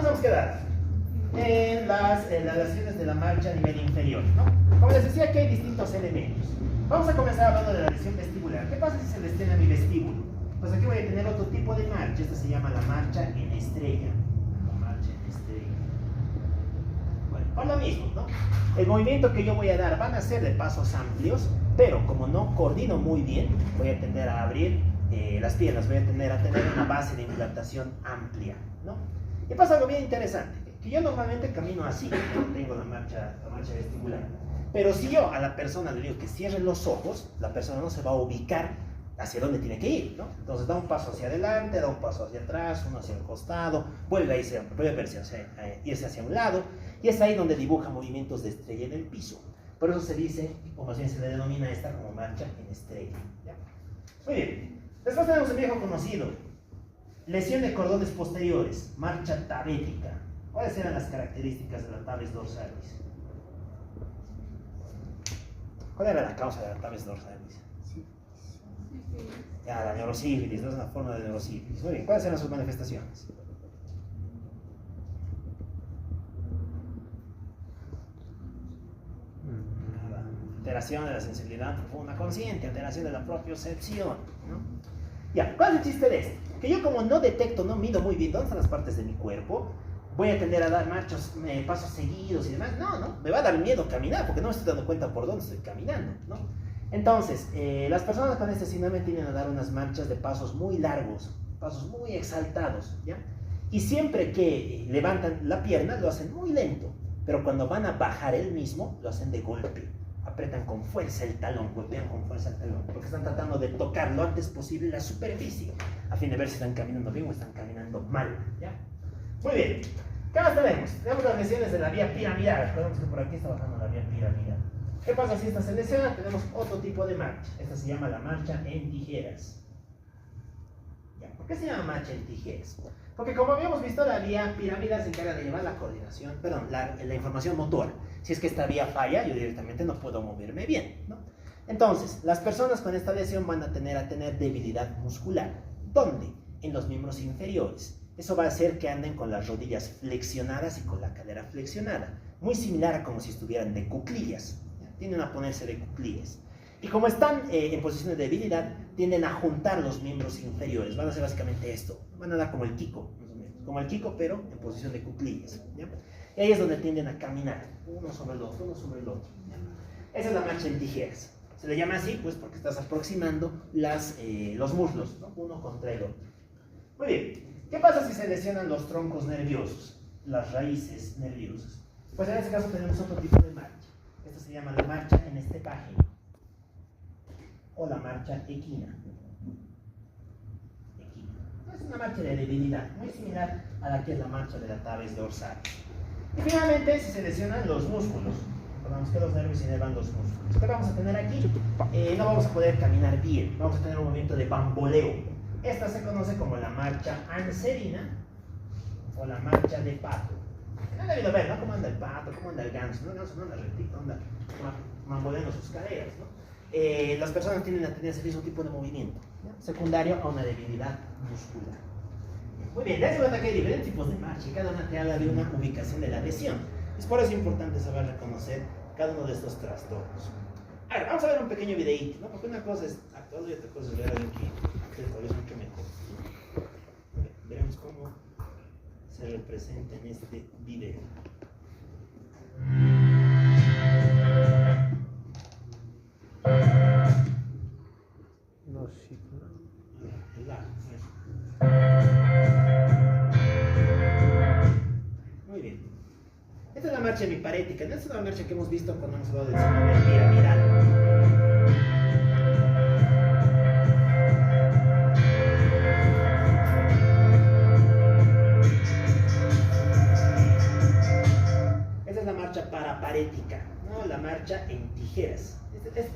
hemos quedado? En las lesión de la marcha a nivel inferior, ¿no? Como les decía, aquí hay distintos elementos. Vamos a comenzar hablando de la lesión vestibular. ¿Qué pasa si se lesiona mi vestíbulo? Pues aquí voy a tener otro tipo de marcha. Esta se llama la marcha en estrella. La marcha en estrella. Bueno, por lo mismo, ¿no? El movimiento que yo voy a dar van a ser de pasos amplios, pero como no coordino muy bien, voy a tender a abrir las piernas, voy a tender a tener una base de dilatación amplia, ¿no? Y pasa algo bien interesante, que yo normalmente camino así, ¿no? Tengo la marcha vestibular, pero si yo a la persona le digo que cierre los ojos, la persona no se va a ubicar hacia dónde tiene que ir, ¿no? Entonces da un paso hacia adelante, da un paso hacia atrás, uno hacia el costado, vuelve a irse hacia un lado, y es ahí donde dibuja movimientos de estrella en el piso. Por eso se dice, o más bien se le denomina esta como marcha en estrella, ¿ya? Muy bien. Después tenemos el viejo conocido, lesión de cordones posteriores, marcha tabética. ¿Cuáles eran las características de la tabes dorsalis? ¿Cuál era la causa de la tabes dorsalis? Ya, la neurosífilis, no es una forma de neurosífilis. Muy bien, ¿cuáles eran sus manifestaciones? Alteración de la sensibilidad profunda consciente, alteración de la propiocepción, ¿no? Ya, ¿cuál es el chiste de esto? Que yo como no detecto, no mido muy bien dónde están las partes de mi cuerpo, voy a tender a dar pasos seguidos y demás. No, me va a dar miedo caminar porque no me estoy dando cuenta por dónde estoy caminando, ¿no? Entonces, las personas con este síndrome tienden a dar unas marchas de pasos muy largos, pasos muy exaltados, ¿ya? Y siempre que levantan la pierna lo hacen muy lento, pero cuando van a bajar el mismo, lo hacen de golpe. Apretan con fuerza el talón, golpean con fuerza el talón, porque están tratando de tocar lo antes posible la superficie, a fin de ver si están caminando bien o están caminando mal, ¿ya? Muy bien, ¿qué más tenemos? Tenemos las lesiones de la vía piramidal. Recordemos que por aquí está bajando la vía piramidal. ¿Qué pasa si esta se lesiona? Tenemos otro tipo de marcha. Esta se llama la marcha en tijeras. ¿Ya? ¿Por qué se llama marcha en tijeras? Porque como habíamos visto, la vía piramidal se encarga de llevar la coordinación, perdón, la información motora. Si es que esta vía falla, yo directamente no puedo moverme bien, ¿no? Entonces, las personas con esta lesión van a tener debilidad muscular. ¿Dónde? En los miembros inferiores. Eso va a hacer que anden con las rodillas flexionadas y con la cadera flexionada. Muy similar a como si estuvieran de cuclillas. ¿Ya? Tienden a ponerse de cuclillas. Y como están en posición de debilidad, tienden a juntar los miembros inferiores. Van a hacer básicamente esto. Van a dar como el Kiko, más o menos. Como el Kiko, pero en posición de cuclillas, ¿ya? Y ahí es donde tienden a caminar, uno sobre el otro, uno sobre el otro, ¿ya? Esa es la marcha en tijeras. Se le llama así, pues, porque estás aproximando los muslos, ¿no? Uno contra el otro. Muy bien. ¿Qué pasa si se lesionan los troncos nerviosos? Las raíces nerviosas. Pues en este caso tenemos otro tipo de marcha. Esta se llama la marcha en estepaje o la marcha equina. Es una marcha de debilidad, muy similar a la que es la marcha de la tabes dorsal. Y finalmente, si se lesionan los músculos, recordamos que los nervios inervan los músculos. ¿Qué vamos a tener aquí? No vamos a poder caminar bien, vamos a tener un movimiento de bamboleo. Esta se conoce como la marcha anserina o la marcha de pato. No han debido ver, ¿no? Cómo anda el pato, cómo anda el ganso, ¿no? El ganso no anda rectito, anda bamboleando sus caderas, ¿no? Las personas tienden a tener ese mismo tipo de movimiento, ¿no? Secundario a una debilidad muscular. Muy bien, ya se cuenta que hay diferentes tipos de marcha y cada una te habla de una ubicación de la lesión. Es por eso importante saber reconocer cada uno de estos trastornos. A ver, vamos a ver un pequeño videíto, ¿no? Porque una cosa es actual y otra cosa es ver algo que todavía es mucho mejor. Veremos cómo se representa en este video. No, sí. Muy bien. Esta es la marcha biparética. Esta es una marcha que hemos visto cuando hemos hablado del síndrome piramidal. Esta es la marcha paraparética, ¿no? La marcha en tijeras.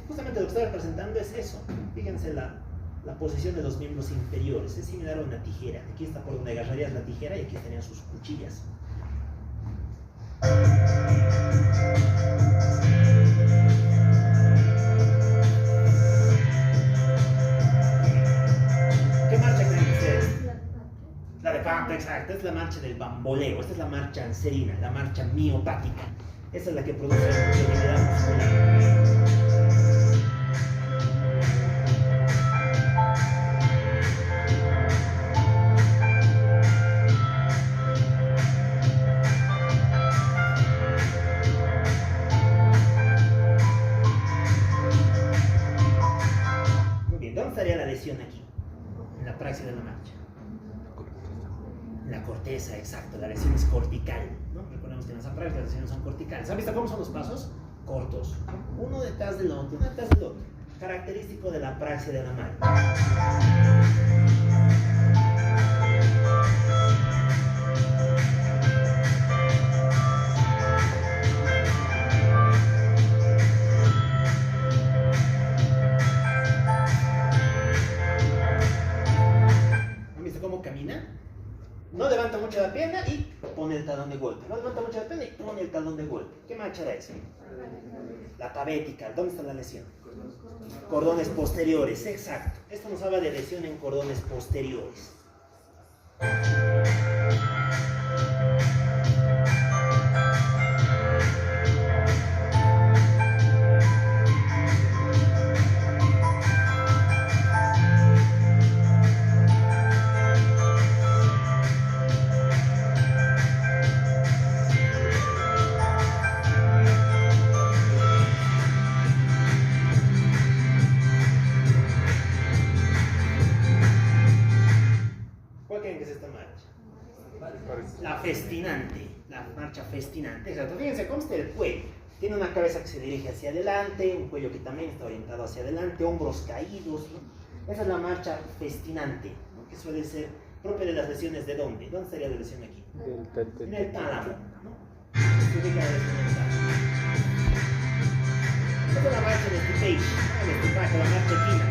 Justamente lo que está representando es eso. Fíjense la posición de los miembros inferiores. Es similar a una tijera. Aquí está por donde agarrarías la tijera y aquí estarían sus cuchillas. ¿Qué marcha creen ustedes? La de pato, exacto, es la marcha del bamboleo, esta es la marcha anserina, la marcha miopática. Esa es la que produce debilidad muscular. Muy bien, ¿dónde estaría la lesión aquí? En la praxis de la marcha. La corteza, exacto, la lesión es cortical, ¿no? Recordemos que en esa práctica las lesiones son corticales. ¿Han visto cómo son los pasos? Cortos, uno detrás del otro, uno detrás del otro. Característico de la praxis de la marcha. ¿Han visto cómo camina? No levanta mucho la pierna y pone el talón de golpe. No levanta mucho la pierna y pone el talón de golpe. ¿Qué marcha era eso? La pavética. ¿Dónde está la lesión? Cordones posteriores, exacto. Esto nos habla de lesión en cordones posteriores. ¿Cuál creen que es esta marcha? La festinante, la marcha festinante. Exacto. Fíjense cómo está el cuello. Tiene una cabeza que se dirige hacia adelante, un cuello que también está orientado hacia adelante, hombros caídos, ¿no? Esa es la marcha festinante, ¿no? Que suele ser propia de las lesiones de ¿dónde? ¿Dónde estaría la lesión aquí? En el tálamo, ¿no? Se ubica la lesión en el tálamo. Esta es la marcha de Stipage, ¿no? El equipaje, la marcha equina.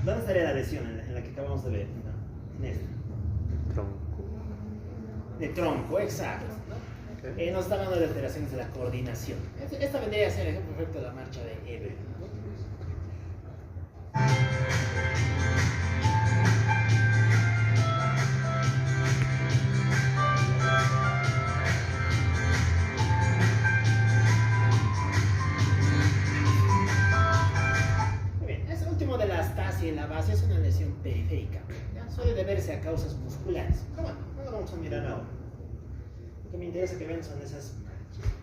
¿Dónde estaría la lesión en la que acabamos de ver? ¿No? En esta. Tronco. De tronco, exacto, ¿no? Okay. Nos está hablando de alteraciones de la coordinación. Esta vendría a ser el ejemplo perfecto de la marcha de Eber, ¿no? Muy bien, ese último de la astasia en la base es una lesión periférica, ¿ya? Suele deberse a causas musculares. Pero bueno, no lo vamos a mirar ahora. Lo que me interesa que vean son esas marchas.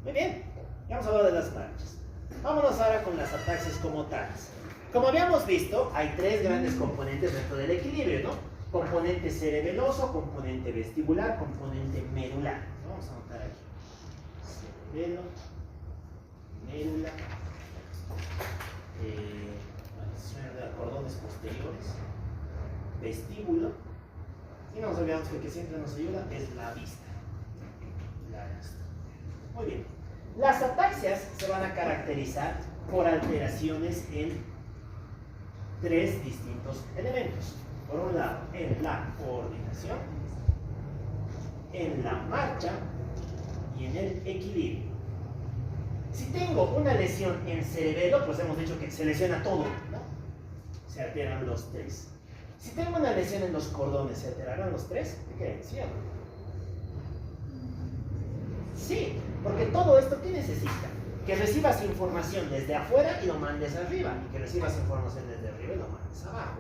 Muy bien, ya hemos hablado de las marchas. Vámonos ahora con las ataxias como tales. Como habíamos visto, hay tres grandes componentes dentro del equilibrio, ¿no? Componente cerebeloso, componente vestibular, componente medular. Vamos a anotar aquí. Cerebelo, médula, cordones posteriores, vestíbulo. Y no nos olvidamos que el que siempre nos ayuda es la vista. Muy bien. Las ataxias se van a caracterizar por alteraciones en tres distintos elementos. Por un lado, en la coordinación, en la marcha y en el equilibrio. Si tengo una lesión en cerebelo, pues hemos dicho que se lesiona todo, ¿no? Se alteran los tres. Si tengo una lesión en los cordones, ¿se alterarán los tres? ¿Qué creen? ¿Sí o no? Sí, porque todo esto, ¿qué necesita? Que recibas información desde afuera y lo mandes arriba, y que recibas información desde arriba y lo mandes abajo.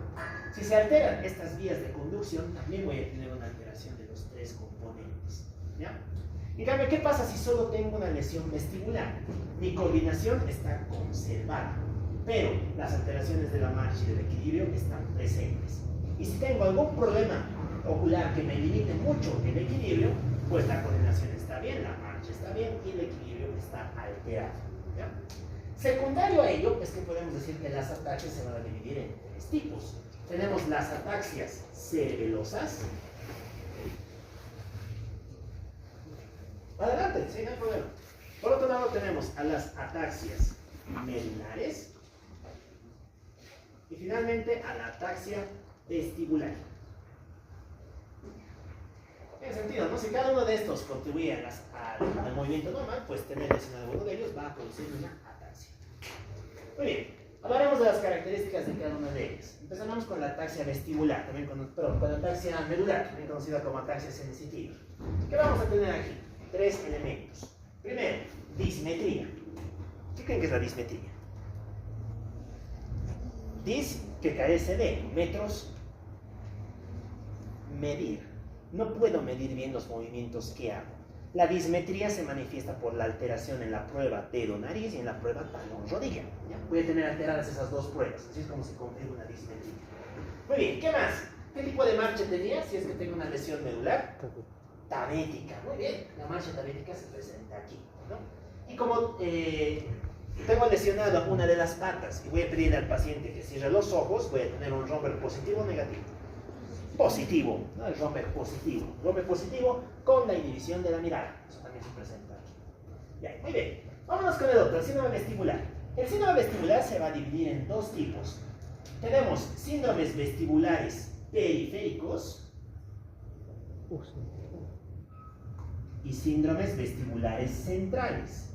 Si se alteran estas vías de conducción, también voy a tener una alteración de los tres componentes, ¿ya? En cambio, ¿qué pasa si solo tengo una lesión vestibular? Mi coordinación está conservada, pero las alteraciones de la marcha y del equilibrio están presentes. Y si tengo algún problema ocular que me limite mucho el equilibrio, pues la coordinación está bien, la marcha está bien y el equilibrio está alterado, ¿ya? Secundario a ello es que podemos decir que las ataxias se van a dividir en tres tipos. Tenemos las ataxias cerebelosas. Adelante, sí, no hay problema. Por otro lado tenemos a las ataxias medulares. Y finalmente a la ataxia vestibular. En sentido, ¿no? Si cada uno de estos contribuye al movimiento normal, pues tener lesionado alguno de ellos va a producir una ataxia. Muy bien, hablaremos de las características de cada una de ellas. Empezamos con la ataxia vestibular, con la ataxia medular, también conocida como ataxia sensitiva. ¿Qué vamos a tener aquí? Tres elementos. Primero, dismetría. ¿Qué creen que es la dismetría? Dis, que carece de metros, medir. No puedo medir bien los movimientos que hago. La dismetría se manifiesta por la alteración en la prueba dedo-nariz y en la prueba talón-rodilla. Voy a tener alteradas esas dos pruebas, así es como se confirma una dismetría. Muy bien, ¿qué más? ¿Qué tipo de marcha tenía si es que tengo una lesión medular? Tabética. Muy bien, la marcha tabética se presenta aquí, ¿no? Y como tengo lesionado una de las patas y voy a pedirle al paciente que cierre los ojos, voy a tener un romper positivo o negativo. Positivo, ¿no? El romper positivo. Romper positivo con la inhibición de la mirada. Eso también se presenta aquí. Ya, muy bien. Vámonos con el otro, el síndrome vestibular. El síndrome vestibular se va a dividir en dos tipos. Tenemos síndromes vestibulares periféricos y síndromes vestibulares centrales.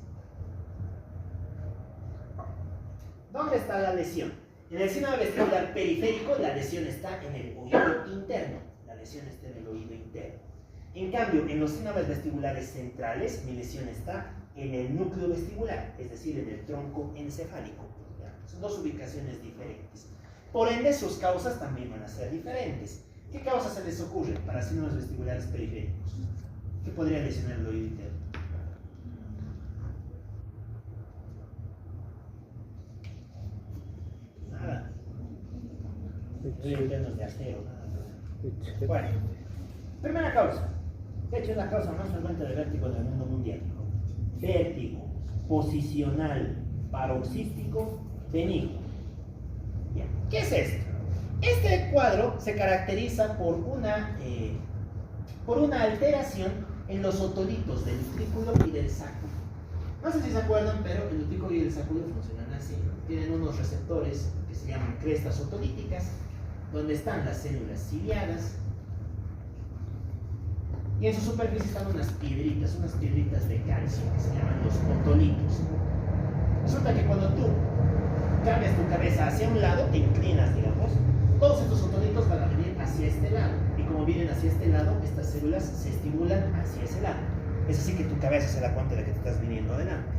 ¿Dónde está la lesión? En el síndrome vestibular periférico, la lesión está en el oído interno. La lesión está en el oído interno. En cambio, en los síndromes vestibulares centrales, mi lesión está en el núcleo vestibular, es decir, en el tronco encefálico. ¿Ya? Son dos ubicaciones diferentes. Por ende, sus causas también van a ser diferentes. ¿Qué causas se les ocurren para síndromes vestibulares periféricos? ¿Qué podría lesionar el oído interno? Nada. Oído interno es de acero, nada. Bueno, primera causa. De hecho, es la causa más frecuente de vértigo en el mundo mundial. Vértigo posicional paroxístico benigno. Bien, ¿qué es esto? Este cuadro se caracteriza por una alteración en los otolitos del utrículo y del sacro. No sé si se acuerdan, pero el utrículo y el sacro funcionan así. Tienen unos receptores que se llaman crestas otolíticas, donde están las células ciliadas, y en su superficie están unas piedritas de calcio que se llaman los otolitos. Resulta que cuando tú cambias tu cabeza hacia un lado, te inclinas, digamos, todos estos otolitos van a venir hacia este lado, y como vienen hacia este lado, estas células se estimulan hacia ese lado. Es así que tu cabeza se da cuenta de que te estás viniendo adelante.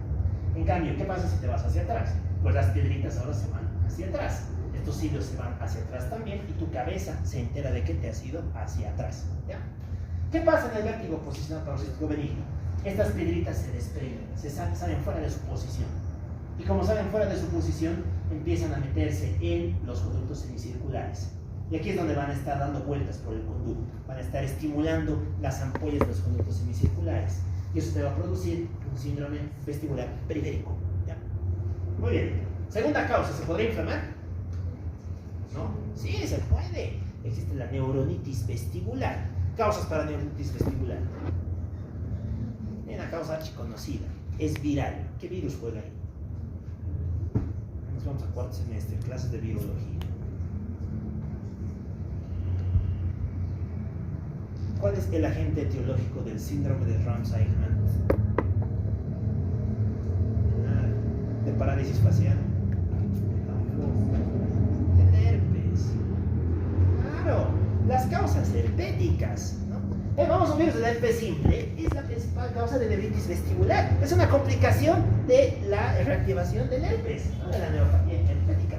En cambio, ¿qué pasa si te vas hacia atrás? Pues las piedritas ahora se van hacia atrás. Estos cilios se van hacia atrás también, y tu cabeza se entera de que te has ido hacia atrás. ¿Ya? ¿Qué pasa en el vértigo posicional paroxístico benigno? Estas piedritas se desprenden, salen fuera de su posición. Y como salen fuera de su posición, empiezan a meterse en los conductos semicirculares. Y aquí es donde van a estar dando vueltas por el conducto. Van a estar estimulando las ampollas de los conductos semicirculares. Y eso te va a producir un síndrome vestibular periférico. ¿Ya? Muy bien. Segunda causa, ¿se podría inflamar? ¿No? Sí, se puede. Existe la neuronitis vestibular. Causas para neuronitis vestibular. Hay una causa archiconocida. Es viral. ¿Qué virus juega ahí? Nos vamos a cuarto semestre, clases de virología. ¿Cuál es el agente etiológico del síndrome de Ramsay-Hunt? ¿De parálisis facial? ¿De herpes? Claro, las causas herpéticas, ¿no? Vamos a un virus de herpes simple, es la principal causa de neuritis vestibular. Es una complicación de la reactivación del herpes, ¿no? De la neuropatía herpética.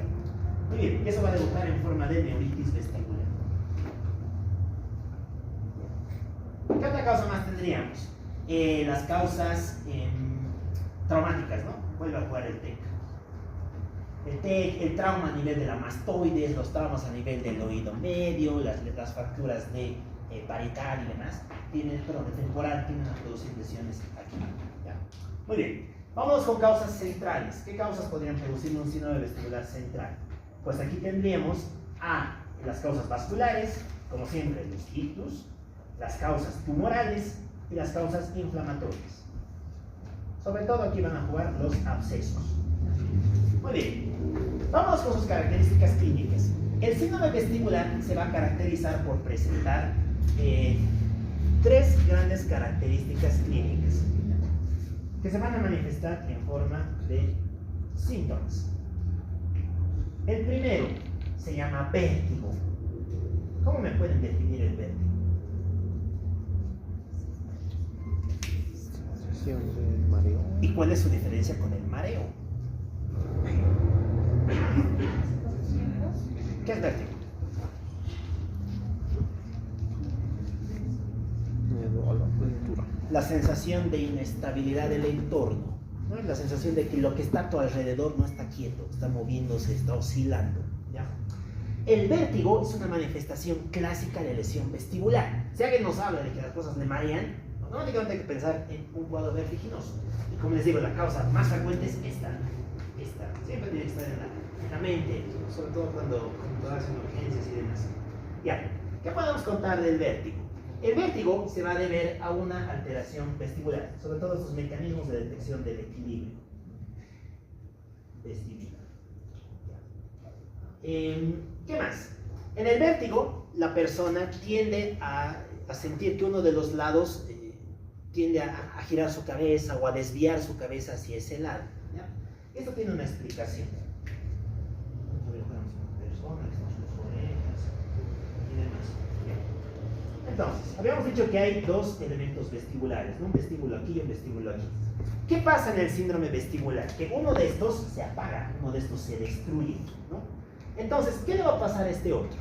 Muy bien, eso va a debutar en forma de neuritis vestibular. ¿Qué otra causa más tendríamos? Las causas traumáticas, ¿no? Vuelve a jugar el TEC. El TEC, el trauma a nivel de la mastoides, los traumas a nivel del oído medio, las fracturas de parietal y demás, de temporal, tienden a producir lesiones aquí. ¿Ya? Muy bien, vámonos con causas centrales. ¿Qué causas podrían producir un síndrome vestibular central? Pues aquí tendríamos a las causas vasculares, como siempre, los ictus, las causas tumorales y las causas inflamatorias. Sobre todo aquí van a jugar los abscesos. Muy bien. Vamos con sus características clínicas. El síndrome vestibular se va a caracterizar por presentar tres grandes características clínicas que se van a manifestar en forma de síntomas. El primero se llama vértigo. ¿Cómo me pueden definir el vértigo? Sensación de mareo. ¿Y cuál es su diferencia con el mareo? ¿Qué es vértigo? Miedo a la aventura. La sensación de inestabilidad del entorno, ¿no? La sensación de que lo que está a tu alrededor no está quieto, está moviéndose, está oscilando, ¿ya? El vértigo es una manifestación clásica de lesión vestibular. Si alguien nos habla de que las cosas le marean, automáticamente hay que pensar en un cuadro vertiginoso. Y como les digo, la causa más frecuente es esta. Siempre tiene que estar en la mente, sobre todo cuando hacen urgencias y demás. Ya, ¿qué podemos contar del vértigo? El vértigo se va a deber a una alteración vestibular, sobre todo estos mecanismos de detección del equilibrio vestibular. ¿Qué más? En el vértigo, la persona tiende a sentir que uno de los lados tiende a girar su cabeza o a desviar su cabeza hacia ese lado, ¿ya? Esto tiene una explicación. Entonces, habíamos dicho que hay dos elementos vestibulares, ¿no? Un vestíbulo aquí y un vestíbulo aquí. ¿Qué pasa en el síndrome vestibular? Que uno de estos se apaga, uno de estos se destruye, ¿no? Entonces, ¿qué le va a pasar a este otro?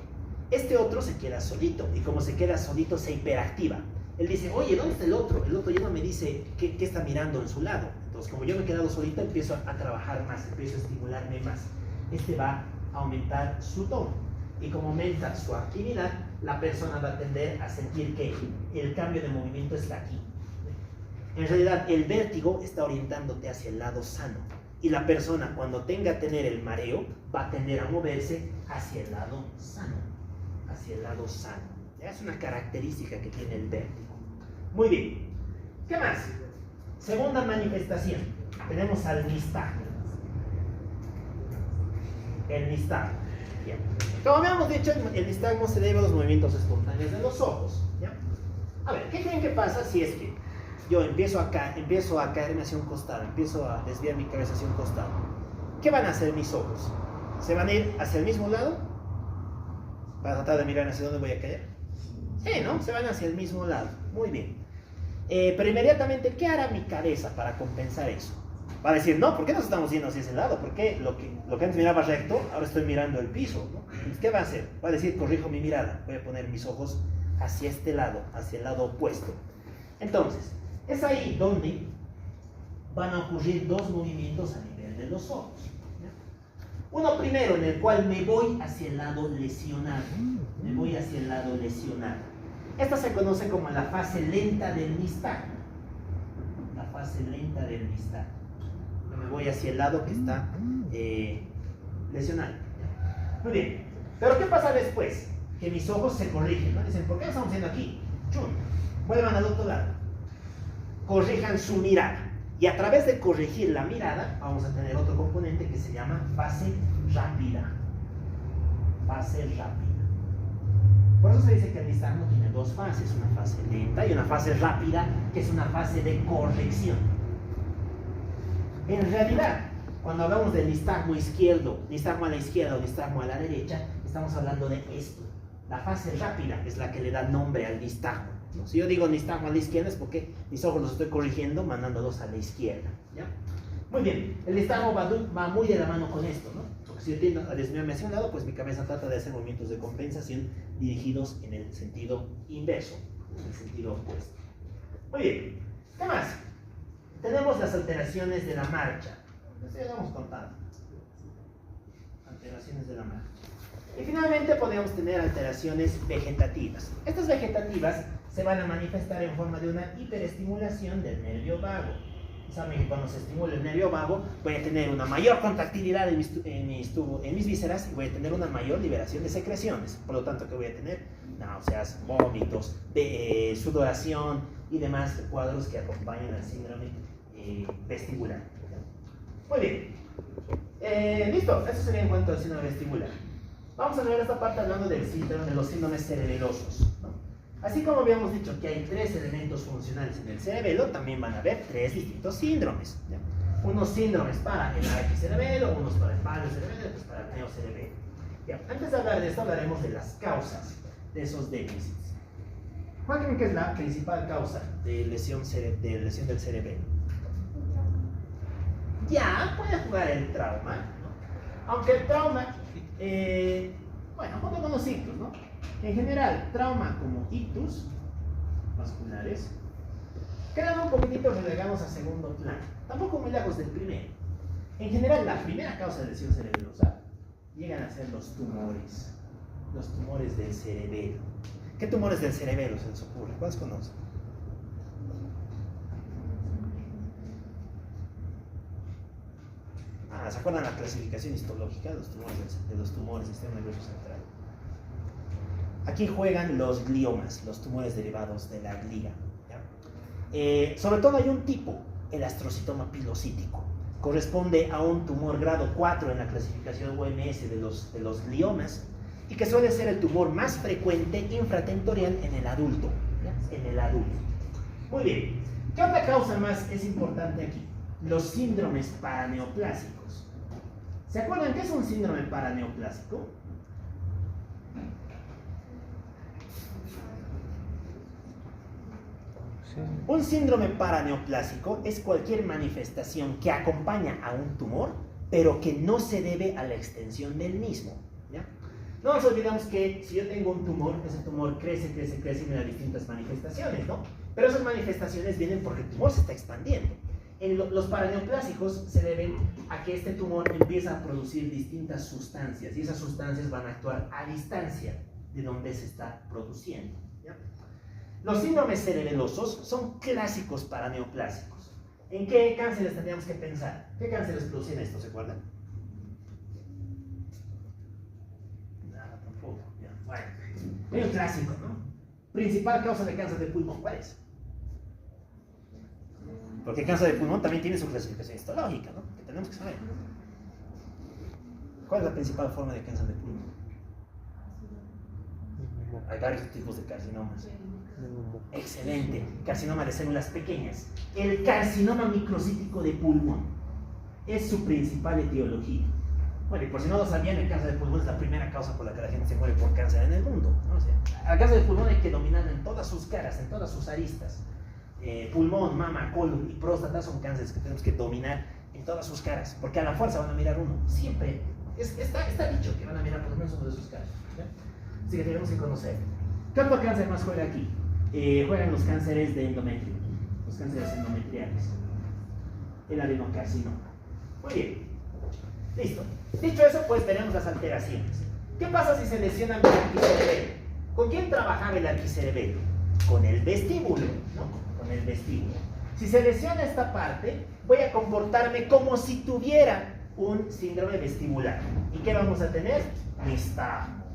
Este otro se queda solito, y como se queda solito se hiperactiva. Él dice, oye, ¿dónde está el otro? El otro ya no me dice qué está mirando en su lado. Entonces, como yo me he quedado solito, empiezo a trabajar más, empiezo a estimularme más. Este va a aumentar su tono. Y como aumenta su actividad, la persona va a tender a sentir que el cambio de movimiento está aquí. En realidad, el vértigo está orientándote hacia el lado sano. Y la persona, cuando tenga a tener el mareo, va a tender a moverse hacia el lado sano. Hacia el lado sano. Es una característica que tiene el vértigo. Muy bien. ¿Qué más? Segunda manifestación. Tenemos al nistagmo. El nistagmo. Bien. Como habíamos dicho, el nistagmo se debe a los movimientos espontáneos de los ojos. ¿Ya? A ver, ¿qué creen que pasa si es que yo empiezo a caerme hacia un costado, empiezo a desviar mi cabeza hacia un costado? ¿Qué van a hacer mis ojos? ¿Se van a ir hacia el mismo lado? ¿Para tratar de mirar hacia dónde voy a caer? Sí, ¿no? Se van hacia el mismo lado. Muy bien. Pero inmediatamente, ¿qué hará mi cabeza para compensar eso? Va a decir, no, ¿por qué nos estamos yendo hacia ese lado? ¿Por qué lo que antes miraba recto, ahora estoy mirando el piso, ¿no? Entonces, ¿qué va a hacer? Va a decir, corrijo mi mirada. Voy a poner mis ojos hacia este lado, hacia el lado opuesto. Entonces, es ahí donde van a ocurrir dos movimientos a nivel de los ojos, ¿ya? Uno primero, en el cual me voy hacia el lado lesionado. Me voy hacia el lado lesionado. Esta se conoce como la fase lenta del nistagmo. La fase lenta del nistagmo. Me voy hacia el lado que está lesionado. Muy bien. Pero ¿qué pasa después? Que mis ojos se corrigen, ¿no? Dicen, ¿por qué lo estamos haciendo aquí? Chum. Vuelvan al otro lado. Corrijan su mirada. Y a través de corregir la mirada, vamos a tener otro componente que se llama fase rápida. Fase rápida. Por eso se dice que el nistagmo tiene dos fases, una fase lenta y una fase rápida, que es una fase de corrección. En realidad, cuando hablamos del nistagmo izquierdo, nistagmo a la izquierda o nistagmo a la derecha, estamos hablando de esto. La fase rápida es la que le da nombre al nistagmo, ¿no? Si yo digo nistagmo a la izquierda es porque mis ojos los estoy corrigiendo mandándolos a la izquierda, ¿ya? Muy bien, el nistagmo va muy de la mano con esto, ¿no? Porque si yo tiendo a desviarme hacia un lado, pues mi cabeza trata de hacer movimientos de compensación dirigidos en el sentido inverso, en el sentido opuesto. Muy bien, ¿qué más? Tenemos las alteraciones de la marcha. Esto ya lo hemos contado. Alteraciones de la marcha. Y finalmente podemos tener alteraciones vegetativas. Estas vegetativas se van a manifestar en forma de una hiperestimulación del nervio vago. Saben que cuando se estimula el nervio vago voy a tener una mayor contractilidad en mis vísceras y voy a tener una mayor liberación de secreciones. Por lo tanto, que voy a tener náuseas, vómitos, sudoración y demás cuadros que acompañan al síndrome vestibular. Muy bien. Listo, eso sería en cuanto al síndrome vestibular. Vamos a ver esta parte hablando del síndrome, de los síndromes cerebelosos, ¿no? Así como habíamos dicho que hay 3 elementos funcionales en el cerebelo, también van a haber 3 distintos síndromes, ¿ya? Unos síndromes para el arquicerebelo, unos para el paliocerebelo y otros para el neocerebelo. Ya, antes de hablar de esto, hablaremos de las causas de esos déficits. ¿Cuál creen que es la principal causa de lesión del cerebelo? Ya, puede jugar el trauma, ¿no? Aunque el trauma, bueno, junto con los ictus, ¿no? En general, trauma como ictus vasculares quedan un poquitito relegados a segundo plano, tampoco muy lejos del primero. En general, la primera causa de lesión cerebelosa llegan a ser los tumores del cerebelo. ¿Qué tumores del cerebelo se les ocurre? ¿Cuáles conocen? ¿Se acuerdan la clasificación histológica de los tumores del sistema nervioso central? Aquí juegan los gliomas, los tumores derivados de la glía, ¿ya? Sobre todo hay un tipo, el astrocitoma pilocítico. Corresponde a un tumor grado 4 en la clasificación OMS de los gliomas y que suele ser el tumor más frecuente infratentorial en el adulto, ¿ya? En el adulto. Muy bien. ¿Qué otra causa más es importante aquí? Los síndromes paraneoplásicos. ¿Se acuerdan qué es un síndrome paraneoplásico? Sí. Un síndrome paraneoplásico es cualquier manifestación que acompaña a un tumor, pero que no se debe a la extensión del mismo, ¿ya? No nos olvidemos que si yo tengo un tumor, ese tumor crece y me da distintas manifestaciones, ¿no? Pero esas manifestaciones vienen porque el tumor se está expandiendo. Los paraneoplásicos se deben a que este tumor empieza a producir distintas sustancias y esas sustancias van a actuar a distancia de donde se está produciendo, ¿ya? Los síndromes cerebelosos son clásicos paraneoplásicos. ¿En qué cánceres tendríamos que pensar? ¿Qué cánceres producen esto? ¿Se acuerdan? Nada, tampoco. Ya. Bueno, hay un clásico, ¿no? Principal causa de cáncer de pulmón, ¿cuál es? Porque el cáncer de pulmón también tiene su clasificación histológica, ¿no? Que tenemos que saber. ¿Cuál es la principal forma de cáncer de pulmón? Hay varios tipos de carcinomas. Excelente. Carcinoma de células pequeñas. El carcinoma microcítico de pulmón es su principal etiología. Bueno, y por si no lo sabían, el cáncer de pulmón es la primera causa por la que la gente se muere por cáncer en el mundo, ¿no? O sea, al cáncer de pulmón hay que dominarlo en todas sus caras, en todas sus aristas. Pulmón, mama, colon y próstata son cánceres que tenemos que dominar en todas sus caras, porque a la fuerza van a mirar uno, siempre. Está dicho que van a mirar por lo menos uno de sus caras, ¿ya? Así que tenemos que conocer. ¿Qué otro cáncer más juega aquí? Juegan los cánceres de endometrio, los cánceres endometriales, el adenocarcinoma. Muy bien, listo. Dicho eso, pues veremos las alteraciones. ¿Qué pasa si se lesiona el arquicerebelo? ¿Con quién trabajaba el arquicerebelo? Con el vestíbulo, ¿no? Con el vestíbulo. Si se lesiona esta parte, voy a comportarme como si tuviera un síndrome vestibular. ¿Y qué vamos a tener? Nistagmo.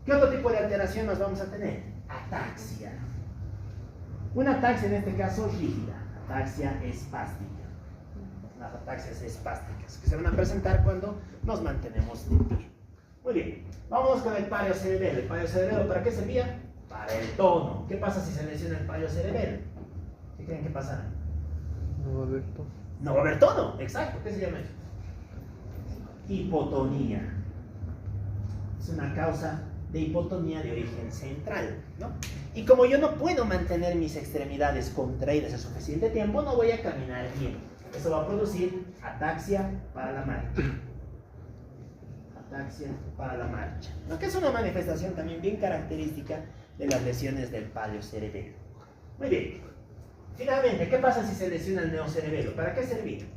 ¿Qué otro tipo de alteración nos vamos a tener? Ataxia. Una ataxia en este caso rígida, ataxia espástica. Las ataxias espásticas que se van a presentar cuando nos mantenemos de pie. Muy bien, vámonos con el paliocerebelo. ¿El paliocerebelo para qué servía? Para el tono. ¿Qué pasa si se lesiona el paliocerebelo? ¿Qué creen que pasará? No va a haber tono. No va a haber tono, exacto. ¿Qué se llama eso? Hipotonía. Es una causa de hipotonía de origen central, ¿no? Y como yo no puedo mantener mis extremidades contraídas el suficiente tiempo, no voy a caminar bien. Eso va a producir ataxia para la marcha. Ataxia para la marcha, ¿no? Que es una manifestación también bien característica de las lesiones del paliocerebelo. Muy bien. Finalmente, ¿qué pasa si se lesiona el neocerebelo? ¿Para qué servir?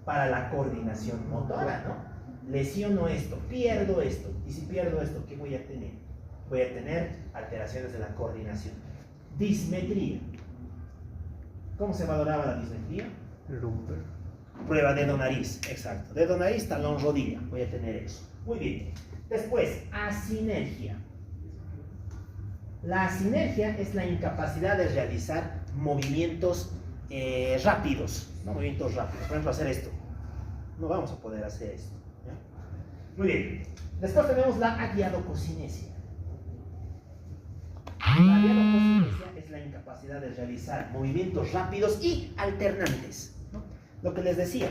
Para la coordinación motora, ¿no? Lesiono esto, pierdo esto. Y si pierdo esto, ¿qué voy a tener? Voy a tener alteraciones de la coordinación. Dismetría. ¿Cómo se valoraba la dismetría? Lumbar. Prueba dedo nariz, exacto. Dedo nariz, talón, rodilla. Voy a tener eso. Muy bien. Después, asinergia. La asinergia es la incapacidad de realizar movimientos rápidos, ¿no? Movimientos rápidos. Por ejemplo, hacer esto. No vamos a poder hacer esto. ¿Ya? Muy bien. Después tenemos la adiadococinesia. La adiadococinesia es la incapacidad de realizar movimientos rápidos y alternantes, ¿no? Lo que les decía,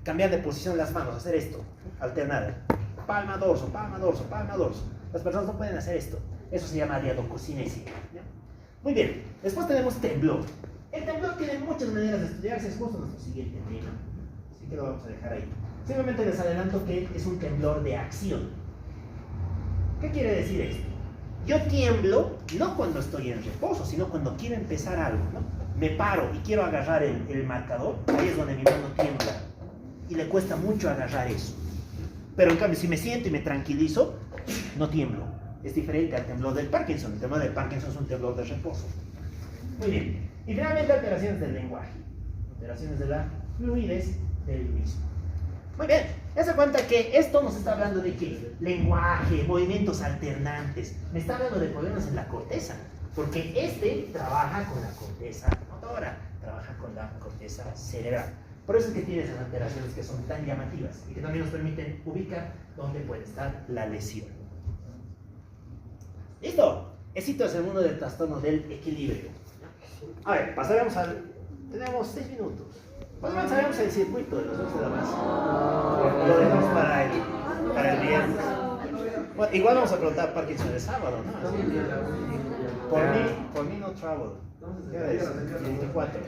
cambiar de posición las manos, hacer esto, alternar. Palma, dorso, palma, dorso, palma, dorso. Las personas no pueden hacer esto. Eso se llama adiadococinesia. ¿Ya? Muy bien. Después tenemos temblor. El temblor tiene muchas maneras de estudiarse, es justo nuestro siguiente tema. Así que lo vamos a dejar ahí. Simplemente les adelanto que es un temblor de acción. ¿Qué quiere decir esto? Yo tiemblo no cuando estoy en reposo, sino cuando quiero empezar algo, ¿no? Me paro y quiero agarrar el marcador, ahí es donde mi mano tiembla. Y le cuesta mucho agarrar eso. Pero en cambio, si me siento y me tranquilizo, no tiemblo. Es diferente al temblor del Parkinson. El temblor del Parkinson es un temblor de reposo. Muy bien. Y finalmente, alteraciones del lenguaje. Alteraciones de la fluidez del mismo. Muy bien. Se cuenta que esto nos está hablando de qué? Lenguaje, movimientos alternantes. Me está hablando de problemas en la corteza. Porque este trabaja con la corteza motora, trabaja con la corteza cerebral. Por eso es que tiene esas alteraciones que son tan llamativas y que también nos permiten ubicar dónde puede estar la lesión. ¿Listo? Éxito es el mundo del trastorno del equilibrio. A ver, pasaremos al... Tenemos 6 minutos. Pasaremos al circuito de los dos de la base. Lo dejamos para el viernes. Bueno, igual vamos a preguntar Parkinson el sábado, ¿no? Por mí no travel. ¿Qué es? 24.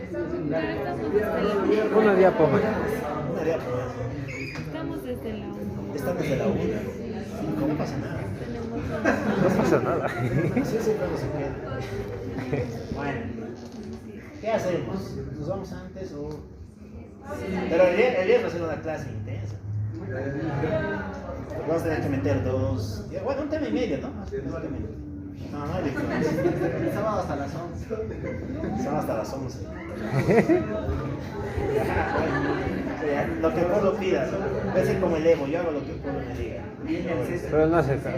Una diapo más. Una diapo. Estamos desde la 1. Estamos desde la 1. No pasa nada. No pasa nada. Así es cuando se queda. Bueno, ¿qué hacemos? ¿Nos vamos antes o...? Pero el viernes va a ser una clase intensa. Vamos a tener que meter 2... Bueno, un tema y medio, ¿no? No hay diferencia. Sábado hasta las 11. Son hasta las 11. Lo que el pueblo pida. Va a ser como el Evo, yo hago lo que el pueblo me diga. Pero no hace caso.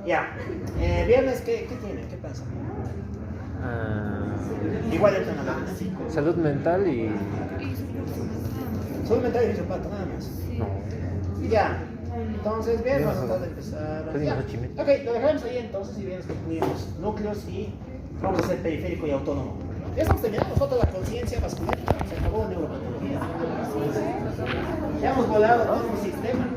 Ya. Viernes, ¿qué tienen? ¿Qué pasa? Igual entran a la Salud mental y... Salud mental y dicho pato, nada más. No. Ya. Entonces, bien, vamos a tratar de empezar. Ya. Ok, lo dejamos ahí entonces y bien concluimos núcleos y vamos a hacer periférico y autónomo. Ya estamos terminando, nosotros la conciencia vascular. Se acabó neuropatología. Ya hemos volado todo un sistema.